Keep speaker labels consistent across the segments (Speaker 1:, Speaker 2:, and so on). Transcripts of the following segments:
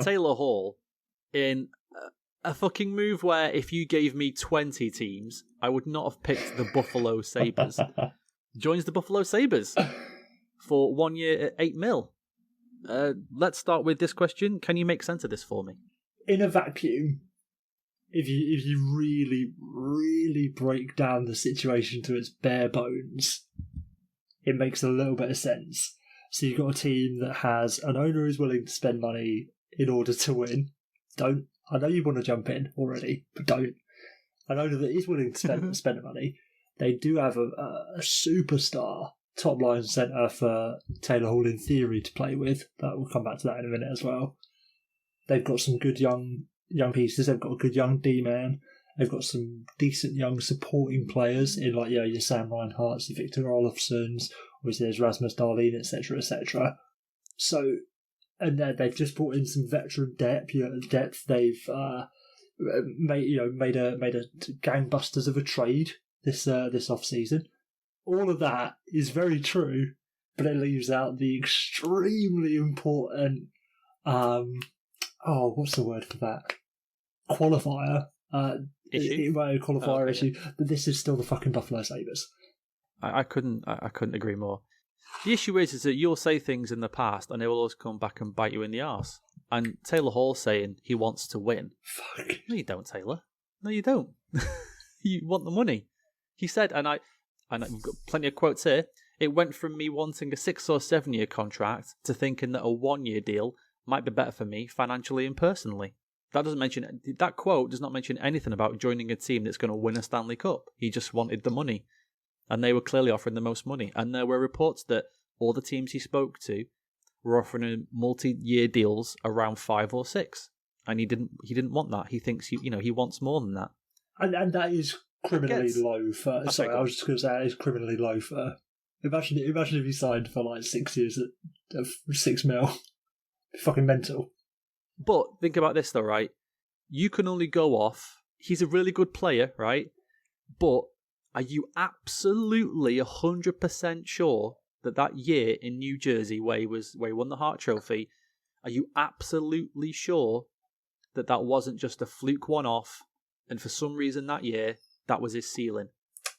Speaker 1: Taylor Hall in a fucking move where if you gave me 20 teams, I would not have picked the Buffalo Sabres. Joins the Buffalo Sabres for 1 year at $8 million. Let's start with this question. Can you make sense of this for me?
Speaker 2: In a vacuum, if you really, really break down the situation to its bare bones, it makes a little bit of sense. So you've got a team that has an owner who's willing to spend money in order to win. I know you want to jump in already, but don't. An owner that is willing to spend the money. They do have a superstar top line centre for Taylor Hall in theory to play with. But we'll come back to that in a minute as well. They've got some good young pieces. They've got a good young D-man. They've got some decent young supporting players in your Sam Reinharts, your Victor Olofssons, obviously there's Rasmus Dahlin, etc., etc. So, and they've just brought in some veteran depth. They've made a gangbusters of a trade this off season. All of that is very true, but it leaves out the extremely important what's the word for that? Qualifier.
Speaker 1: Issue?
Speaker 2: Qualifier issue. But this is still the fucking Buffalo Sabres.
Speaker 1: I couldn't agree more. The issue is that you'll say things in the past and they will always come back and bite you in the arse. And Taylor Hall saying he wants to win.
Speaker 2: Fuck.
Speaker 1: No, you don't, Taylor. No, you don't. You want the money. He said, and we've got plenty of quotes here, it went from me wanting a 6 or 7 year contract to thinking that a 1 year deal might be better for me financially and personally. That quote does not mention anything about joining a team that's going to win a Stanley Cup. He just wanted the money. And they were clearly offering the most money. And there were reports that all the teams he spoke to were offering him multi-year deals around 5 or 6. And he didn't want that. He thinks he wants more than that.
Speaker 2: And that is criminally low for. Sorry, I was just going to say that is criminally low for. Imagine if he signed for like 6 years at $6 million. Fucking mental.
Speaker 1: But think about this though, right? You can only go off. He's a really good player, right? But are you absolutely 100% sure that year in New Jersey where he won the Hart Trophy, are you absolutely sure that wasn't just a fluke one-off, and for some reason that year that was his ceiling?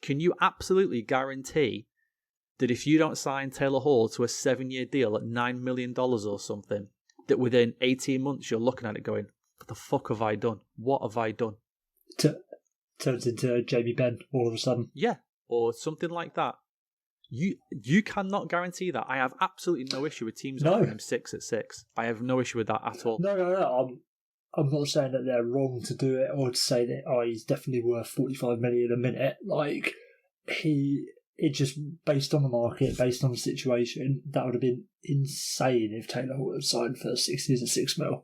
Speaker 1: Can you absolutely guarantee that if you don't sign Taylor Hall to a 7-year deal at $9 million or something, that within 18 months you're looking at it going, what the fuck have I done? What have I done?
Speaker 2: Turns into Jamie Benn all of a sudden.
Speaker 1: Yeah, or something like that. You cannot guarantee that. I have absolutely no issue with teams offering him 6 at 6. I have no issue with that at all.
Speaker 2: No. I'm not saying that they're wrong to do it or to say that he's definitely worth $45 million a minute. Like it just based on the market, based on the situation, that would have been insane if Taylor would have signed for 6 years at $6 million.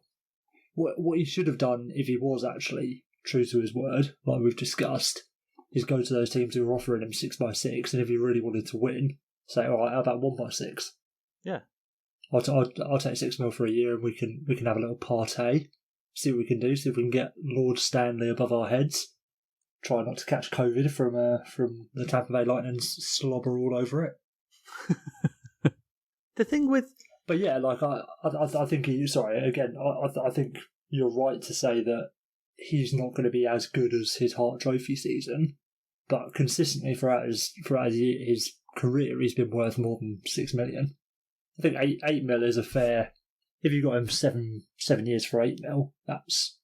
Speaker 2: What he should have done if he was actually true to his word, like we've discussed, is go to those teams who are offering him 6x6, and if he really wanted to win, say, all right, how about 1x6?
Speaker 1: Yeah,
Speaker 2: I'll take $6 million for a year, and we can have a little party, see what we can do, see if we can get Lord Stanley above our heads. Try not to catch COVID from the Tampa Bay Lightning's slobber all over it.
Speaker 1: The thing with,
Speaker 2: but yeah, like I think I think you're right to say that he's not going to be as good as his Hart Trophy season, but consistently throughout his career, he's been worth more than $6 million. I think $8 million is a fair. If you got him 7 years for $8 million, that's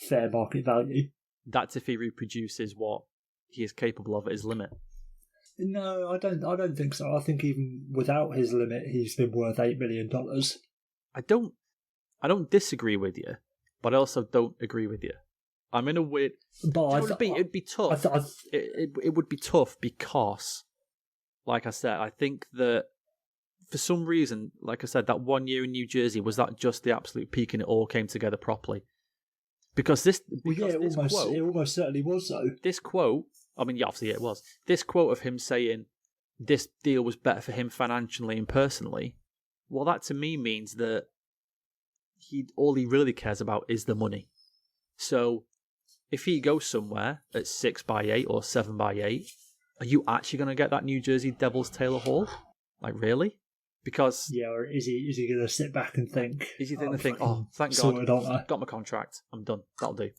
Speaker 2: fair market value.
Speaker 1: That's if he reproduces what he is capable of at his limit.
Speaker 2: No, I don't think so. I think even without his limit, he's been worth $8 million.
Speaker 1: I don't disagree with you, but I also don't agree with you. I'm in a weird. But it'd be tough. It would be tough because, like I said, I think that for some reason, like I said, that 1 year in New Jersey, was that just the absolute peak and it all came together properly? Because it
Speaker 2: almost certainly was though.
Speaker 1: This quote, I mean, yeah, obviously it was. This quote of him saying this deal was better for him financially and personally, well, that to me means that all he really cares about is the money. So if he goes somewhere at 6x8 or 7x8, are you actually going to get that New Jersey Devils Taylor Hall? Like, really? Because
Speaker 2: Yeah, or is he going to sit back and think?
Speaker 1: is he going to think, thank
Speaker 2: sorted,
Speaker 1: God,
Speaker 2: aren't I?
Speaker 1: got my contract, I'm done, that'll do.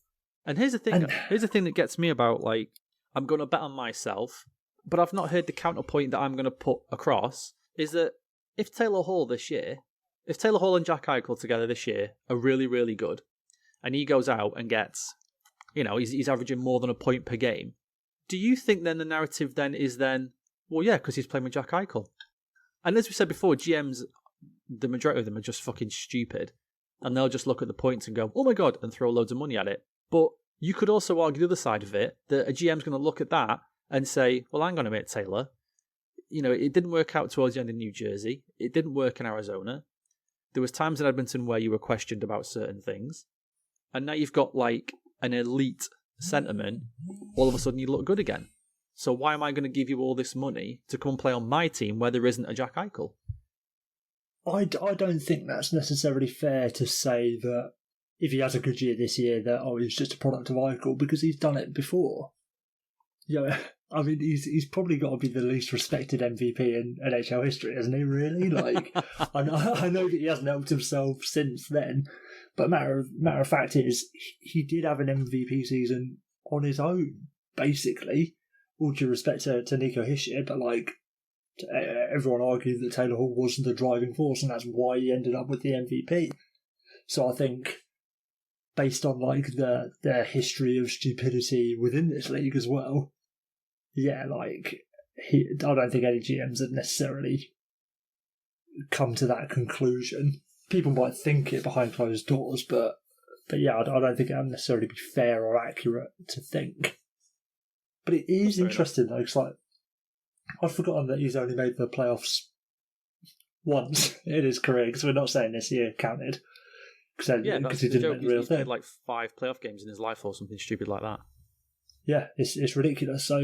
Speaker 1: And here's the thing.
Speaker 2: And-
Speaker 1: Here's the thing that gets me about, like, I'm going to bet on myself, but I've not heard the counterpoint that I'm going to put across, is that if Taylor Hall and Jack Eichel together this year are really, really good, and he goes out and gets, he's averaging more than a point per game, do you think then the narrative then is well, yeah, because he's playing with Jack Eichel? And as we said before, GMs, the majority of them are just fucking stupid, and they'll just look at the points and go, oh my God, and throw loads of money at it. But you could also argue the other side of it, that a GM's going to look at that and say, well, hang on a minute, Taylor. It didn't work out towards the end in New Jersey. It didn't work in Arizona. There was times in Edmonton where you were questioned about certain things. And now you've got, like, an elite centerman. All of a sudden you look good again. So why am I going to give you all this money to come play on my team where there isn't a Jack Eichel?
Speaker 2: I don't think that's necessarily fair to say that if he has a good year this year, that, he's just a product of Eichel, because he's done it before. I mean, he's probably got to be the least respected MVP in NHL history, hasn't he, really? Like, I know that he hasn't helped himself since then, but matter of fact is, he did have an MVP season on his own, basically. All due respect to Nico Hischier, but, like, everyone argued that Taylor Hall wasn't the driving force, and that's why he ended up with the MVP. So I think, based on, like, the history of stupidity within this league as well, yeah, like, I don't think any GMs have necessarily come to that conclusion. People might think it behind closed doors, but yeah, I don't think it would necessarily be fair or accurate to think. But it is interesting, though, because, like, I've forgotten that he's only made the playoffs once in his career, because we're not saying this year counted. Because he didn't make the real thing.
Speaker 1: He's played like 5 playoff games in his life or something stupid like that.
Speaker 2: Yeah, it's ridiculous. So,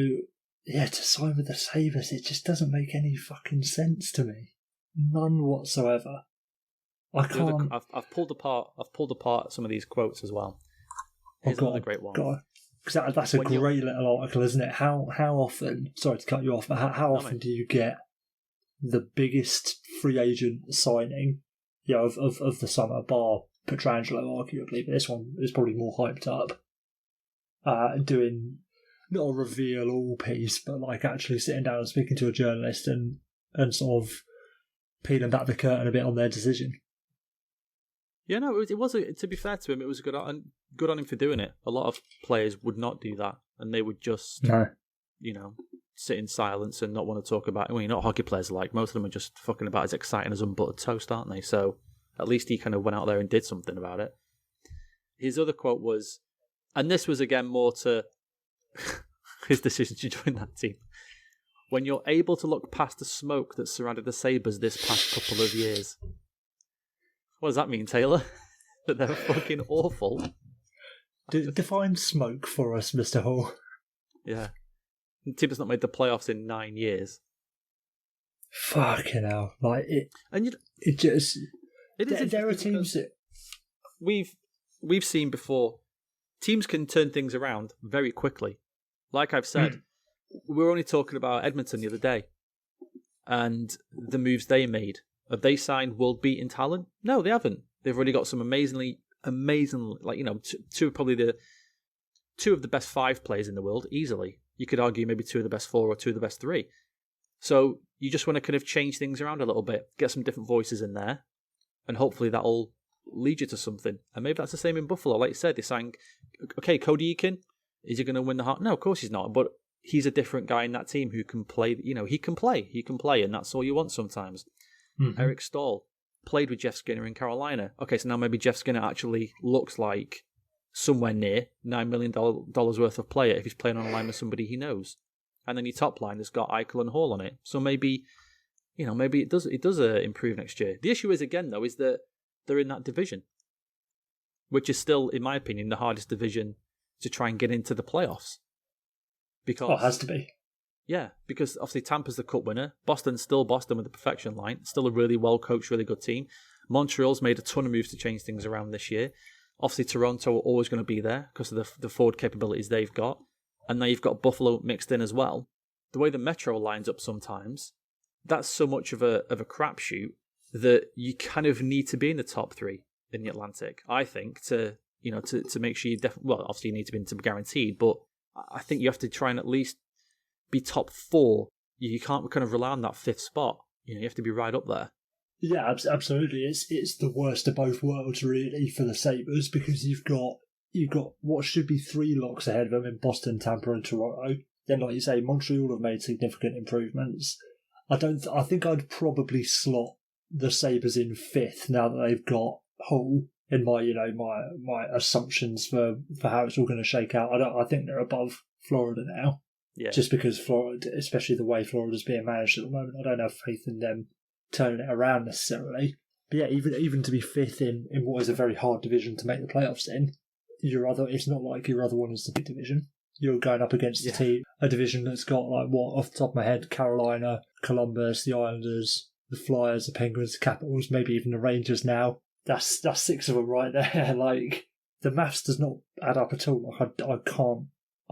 Speaker 2: yeah, to sign with the Sabres, it just doesn't make any fucking sense to me. None whatsoever. I can't...
Speaker 1: I've pulled apart some of these quotes as well. Here's another great one.
Speaker 2: Because that's a great little article, isn't it? How often, sorry to cut you off, but how often do you get the biggest free agent signing of the summer, bar Pietrangelo, arguably, but this one is probably more hyped up, doing not a reveal all piece, but like actually sitting down and speaking to a journalist and sort of peeling back the curtain a bit on their decision.
Speaker 1: Yeah, no, it was to be fair to him, it was good on him for doing it. A lot of players would not do that, and they would just, sit in silence and not want to talk about it. Well, you're not hockey players like. Most of them are just fucking about as exciting as unbuttered toast, aren't they? So at least he kind of went out there and did something about it. His other quote was, and this was again more to his decision to join that team. When you're able to look past the smoke that surrounded the Sabres this past couple of years. What does that mean, Taylor? That they're fucking awful?
Speaker 2: Define smoke for us, Mr. Hall.
Speaker 1: Yeah. The team has not made the playoffs in 9 years.
Speaker 2: Fucking hell. Like, it is there are teams that...
Speaker 1: We've seen before, teams can turn things around very quickly. Like I've said, we were only talking about Edmonton the other day and the moves they made. Have they signed world-beating talent? No, they haven't. They've already got some amazing, like, two of the best 5 players in the world, easily. You could argue maybe 2 of the best 4 or 2 of the best 3. So you just want to kind of change things around a little bit, get some different voices in there, and hopefully that'll lead you to something. And maybe that's the same in Buffalo. Like you said, they sang, okay, Cody Eakin, is he going to win the heart? No, of course he's not. But he's a different guy in that team who can play. He can play, and that's all you want sometimes. Mm-hmm. Eric Stahl played with Jeff Skinner in Carolina. Okay, so now maybe Jeff Skinner actually looks like somewhere near $9 million worth of player if he's playing on a line with somebody he knows. And then your top line has got Eichel and Hall on it. So maybe it does improve next year. The issue is, again, though, is that they're in that division, which is still, in my opinion, the hardest division to try and get into the playoffs. Because
Speaker 2: it has to be.
Speaker 1: Yeah, because obviously Tampa's the cup winner. Boston's still Boston with the perfection line. Still a really well-coached, really good team. Montreal's made a ton of moves to change things around this year. Obviously Toronto are always going to be there because of the forward capabilities they've got. And now you've got Buffalo mixed in as well. The way the Metro lines up sometimes, that's so much of a crapshoot that you kind of need to be in the top 3 in the Atlantic, I think, to make sure you definitely, well, obviously you need to be into guaranteed, but I think you have to try and at least be top 4. You can't kind of rely on that 5th spot. You have to be right up there.
Speaker 2: Yeah, absolutely. It's the worst of both worlds, really, for the Sabres, because you've got what should be 3 locks ahead of them in Boston, Tampa, and Toronto. Then, like you say, Montreal have made significant improvements. I think I'd probably slot the Sabres in 5th now that they've got Hull in my my assumptions for how it's all going to shake out. I think they're above Florida now.
Speaker 1: Yeah.
Speaker 2: Just because Florida, especially the way Florida's being managed at the moment, I don't have faith in them turning it around necessarily. But yeah, even to be 5th in what is a very hard division to make the playoffs in, it's not like your other one is the big division. You're going up against a division that's got, like, what, off the top of my head, Carolina, Columbus, the Islanders, the Flyers, the Penguins, the Capitals, maybe even the Rangers now. That's 6 of them right there. Like, the maths does not add up at all. Like,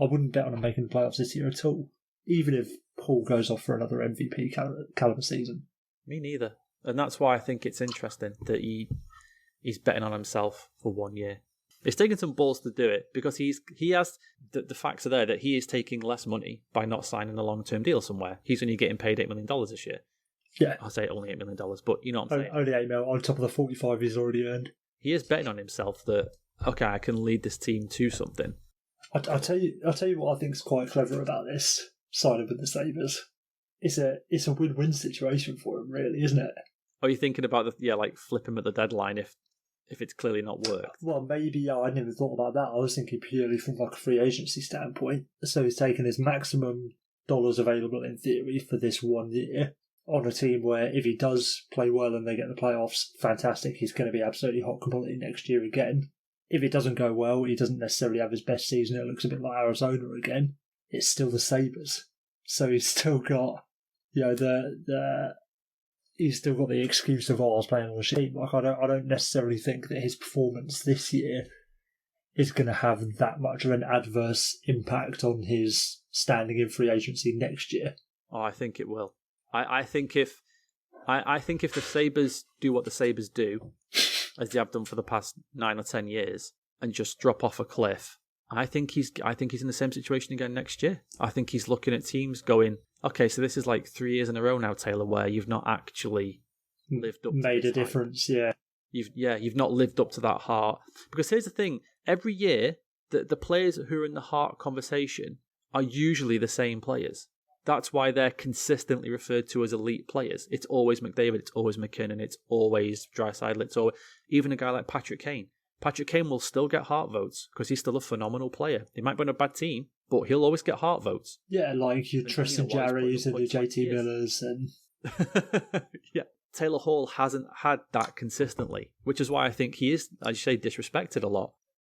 Speaker 2: I wouldn't bet on them making the playoffs this year at all, even if Paul goes off for another MVP caliber season.
Speaker 1: Me neither. And that's why I think it's interesting that he's betting on himself for 1 year. It's taken some balls to do it, because he has the facts are there that he is taking less money by not signing a long-term deal somewhere. He's only getting paid $8 million this year.
Speaker 2: Yeah.
Speaker 1: I say only $8 million, but you know what I'm saying.
Speaker 2: Only $8 million on top of the 45 he's already earned.
Speaker 1: He is betting on himself that, okay, I can lead this team to something.
Speaker 2: I'll tell you what I think is quite clever about this signing with the Sabres. It's a win-win situation for him, really, isn't it?
Speaker 1: Are you thinking about like flip him at the deadline if it's clearly not worked?
Speaker 2: Well, maybe, yeah, I never thought about that. I was thinking purely from like a free agency standpoint. So he's taken his maximum dollars available in theory for this 1 year on a team where if he does play well and they get the playoffs, fantastic. He's going to be absolutely hot commodity next year again. If it doesn't go well, he doesn't necessarily have his best season. It looks a bit like Arizona again. It's still the Sabres. So he's still got, he's still got the excuse of, I was playing on a team. Like, I don't necessarily think that his performance this year is going to have that much of an adverse impact on his standing in free agency next year.
Speaker 1: Oh, I think it will. I think if the Sabres do what the Sabres do, as they have done for the past 9 or 10 years, and just drop off a cliff, I think he's in the same situation again next year. I think he's looking at teams going, okay, so this is like 3 years in a row now, Taylor, where you've not actually lived up to
Speaker 2: made a difference, yeah.
Speaker 1: You've not lived up to that heart. Because here's the thing, every year the players who are in the heart conversation are usually the same players. That's why they're consistently referred to as elite players. It's always McDavid, it's always McKinnon, it's always Draisaitl, it's always even a guy like Patrick Kane. Patrick Kane will still get heart votes because he's still a phenomenal player. He might be on a bad team, but he'll always get heart votes.
Speaker 2: Yeah, like your Tristan Jarrys and your JT Millers and
Speaker 1: yeah. Taylor Hall hasn't had that consistently, which is why I think he is, as you say, disrespected a lot.